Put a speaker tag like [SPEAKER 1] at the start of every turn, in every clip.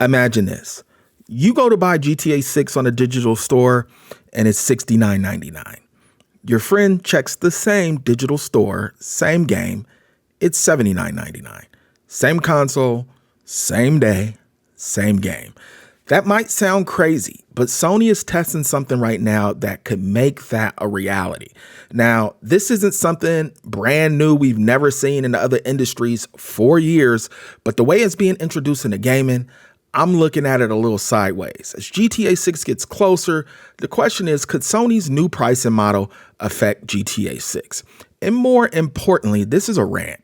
[SPEAKER 1] Imagine this. You go to buy GTA 6 on a digital store and it's $69.99. Your friend checks the same digital store, same game, it's $79.99. Same console, same day, same game. That might sound crazy, but Sony is testing something right now that could make that a reality. Now, this isn't something brand new we've never seen in the other industries for years, but the way it's being introduced into gaming, I'm looking at it a little sideways. As GTA 6 gets closer, the question is, could Sony's new pricing model affect GTA 6? And more importantly, this is a rant.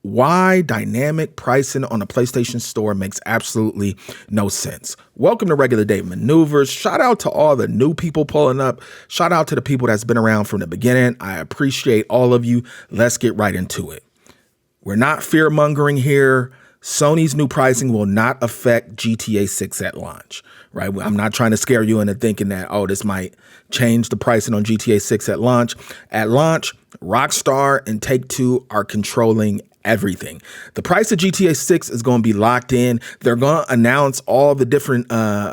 [SPEAKER 1] Why dynamic pricing on a PlayStation Store makes absolutely no sense. Welcome to Regular Day Maneuvers. Shout out to all the new people pulling up. Shout out to the people that's been around from the beginning. I appreciate all of you. Let's get right into it. We're not fear-mongering here. Sony's new pricing will not affect GTA 6 at launch, right? I'm not trying to scare you into thinking that, oh, this might change the pricing on GTA 6 at launch. At launch, Rockstar and Take-Two are controlling everything. The price of GTA 6 is going to be locked in. They're going to announce all the different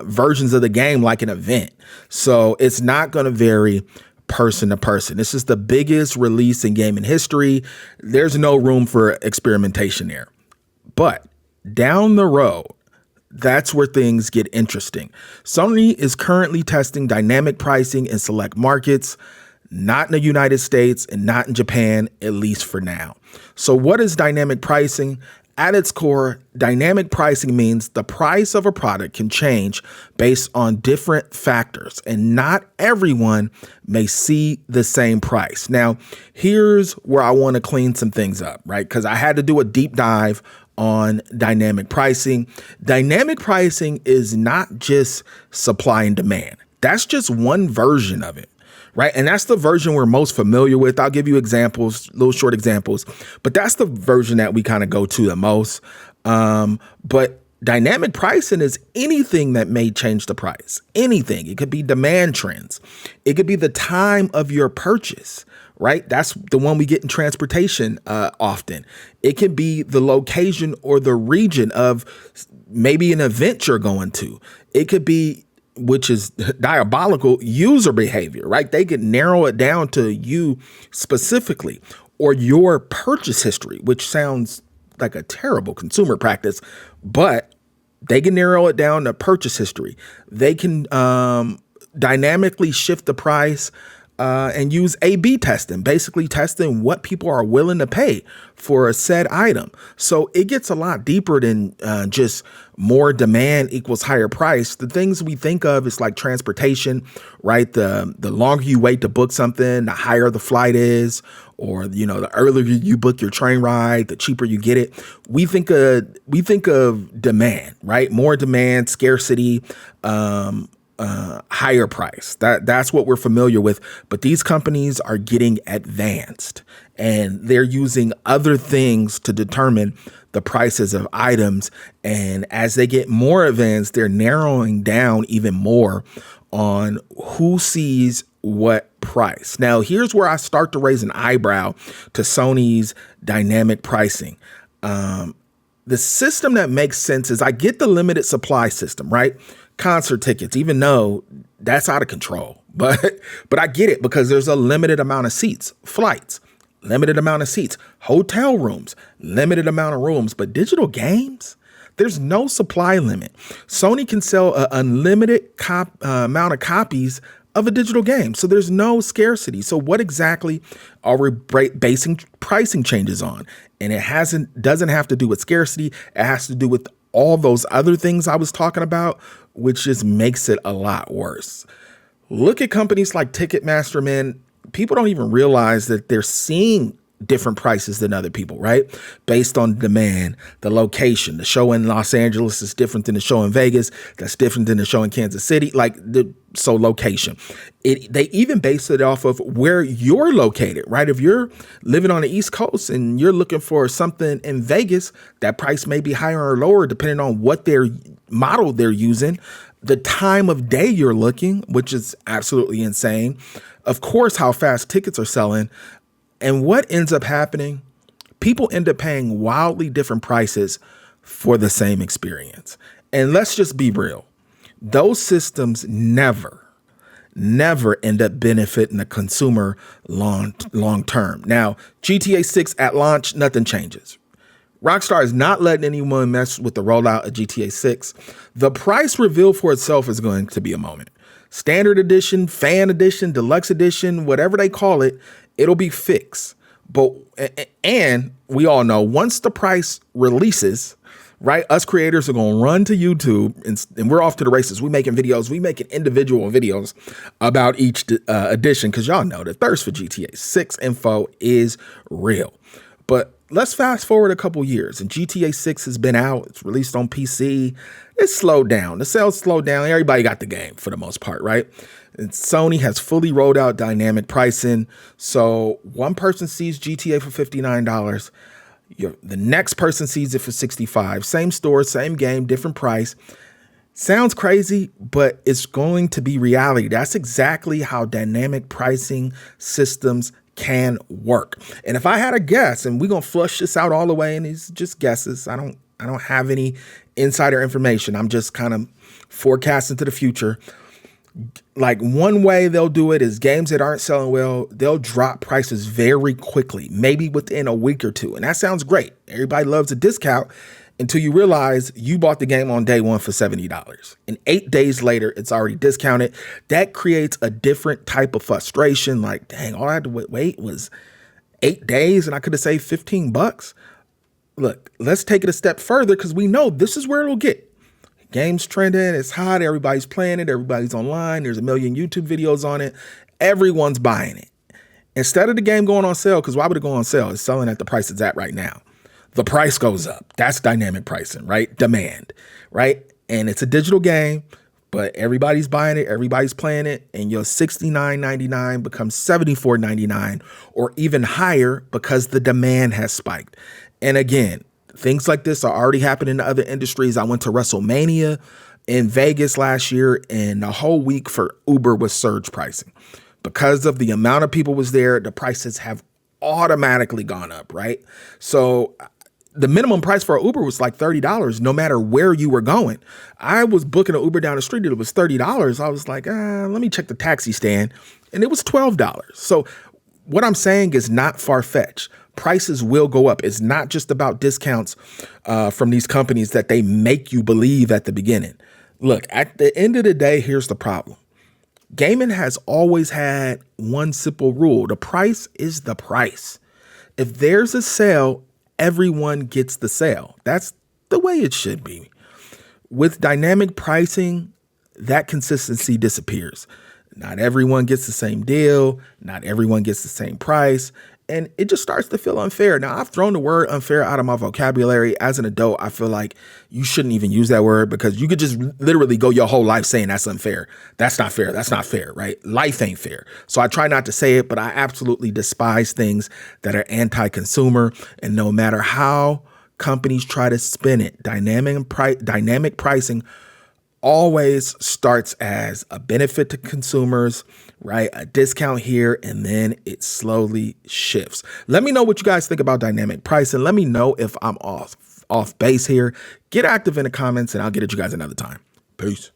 [SPEAKER 1] versions of the game like an event. So it's not going to vary person to person. This is the biggest release in gaming history. There's no room for experimentation there. But down the road, that's where things get interesting. Sony is currently testing dynamic pricing in select markets, not in the United States and not in Japan, at least for now. So what is dynamic pricing? At its core, dynamic pricing means the price of a product can change based on different factors, and not everyone may see the same price. Now, here's where I want to clean some things up, right? Because I had to do a deep dive on dynamic pricing. Dynamic pricing is not just supply and demand. That's just one version of it, right? And that's the version we're most familiar with. I'll give you examples, little short examples, but that's the version that we kind of go to the most. But dynamic pricing is anything that may change the price. Anything. It could be demand trends. It could be the time of your purchase, right? That's the one we get in transportation often. It can be the location or the region of maybe an event you're going to. It could be, which is diabolical, user behavior, right? They could narrow it down to you specifically, or your purchase history, which sounds like a terrible consumer practice, but they can narrow it down to purchase history. They can dynamically shift the price and use A/B testing, basically testing what people are willing to pay for a said item. So it gets a lot deeper than just more demand equals higher price. The things we think of is like transportation, right? The longer you wait to book something, the higher the flight is, or, you know, the earlier you book your train ride, the cheaper you get it. We think of demand, right? More demand, scarcity, higher price. That's what we're familiar with. But these companies are getting advanced, and they're using other things to determine the prices of items. And as they get more advanced, they're narrowing down even more on who sees what price. Now, here's where I start to raise an eyebrow to Sony's dynamic pricing. The system that makes sense is I get the limited supply system, right? Concert tickets, even though that's out of control, but I get it because there's a limited amount of seats. Flights, limited amount of seats. Hotel rooms, limited amount of rooms. But digital games, there's no supply limit. Sony can sell an unlimited amount of copies of a digital game. So there's no scarcity. So what exactly are we basing pricing changes on? And it doesn't have to do with scarcity. It has to do with all those other things I was talking about, which just makes it a lot worse. Look at companies like Ticketmaster, man. People don't even realize that they're seeing different prices than other people, right? Based on demand, the location. The show in Los Angeles is different than the show in Vegas. That's different than the show in Kansas City. So location. They even base it off of where you're located, right? If you're living on the East Coast and you're looking for something in Vegas, that price may be higher or lower depending on what their model they're using, the time of day you're looking, which is absolutely insane. Of course, how fast tickets are selling. And what ends up happening? People end up paying wildly different prices for the same experience. And let's just be real. Those systems never end up benefiting the consumer long term. Now, GTA 6 at launch, nothing changes. Rockstar is not letting anyone mess with the rollout of GTA 6. The price reveal for itself is going to be a moment. Standard edition, fan edition, deluxe edition, whatever they call it, it'll be fixed. And we all know once the price releases, right, us creators are going to run to YouTube and we're off to the races. We making individual videos about each edition because y'all know the thirst for GTA 6 info is real. But let's fast forward a couple years and GTA 6 has been out. It's released on PC. It's slowed down. The sales slowed down. Everybody got the game for the most part, right? And Sony has fully rolled out dynamic pricing. So one person sees GTA for $59. The next person sees it for $65. Same store, same game, different price. Sounds crazy, but it's going to be reality. That's exactly how dynamic pricing systems can work. And if I had a guess, and we're going to flush this out all the way, and it's just guesses. I don't have any insider information. I'm just kind of forecasting to the future. Like one way they'll do it is games that aren't selling well, they'll drop prices very quickly, maybe within a week or two. And that sounds great. Everybody loves a discount until you realize you bought the game on day one for $70. And 8 days later, it's already discounted. That creates a different type of frustration. Like, dang, all I had to wait was 8 days and I could have saved $15. Look, let's take it a step further because we know this is where it'll get. Game's trending, it's hot, everybody's playing it, everybody's online, there's a million YouTube videos on it, everyone's buying it. Instead of the game going on sale, because why would it go on sale? It's selling at the price it's at right now. The price goes up. That's dynamic pricing, right? Demand, right? And it's a digital game, but everybody's buying it, everybody's playing it, and your $69.99 becomes $74.99 or even higher because the demand has spiked. And again, things like this are already happening in other industries. I went to WrestleMania in Vegas last year, and the whole week for Uber was surge pricing. Because of the amount of people was there, the prices have automatically gone up, right? So the minimum price for an Uber was like $30, no matter where you were going. I was booking an Uber down the street, and it was $30. I was like, let me check the taxi stand, and it was $12. So what I'm saying is not far-fetched. Prices will go up. It's not just about discounts from these companies that they make you believe at the beginning. Look, at the end of the day, here's the problem. Gaming has always had one simple rule. The price is the price. If there's a sale, everyone gets the sale. That's the way it should be. With dynamic pricing, that consistency disappears. Not everyone gets the same deal. Not everyone gets the same price. And it just starts to feel unfair. Now, I've thrown the word unfair out of my vocabulary. As an adult, I feel like you shouldn't even use that word because you could just literally go your whole life saying that's unfair. That's not fair. That's not fair, right? Life ain't fair. So I try not to say it, but I absolutely despise things that are anti-consumer. And no matter how companies try to spin it, dynamic pricing always starts as a benefit to consumers, right? A discount here, and then it slowly shifts. Let me know what you guys think about dynamic pricing. Let me know if I'm off base here. Get active in the comments, and I'll get at you guys another time. Peace.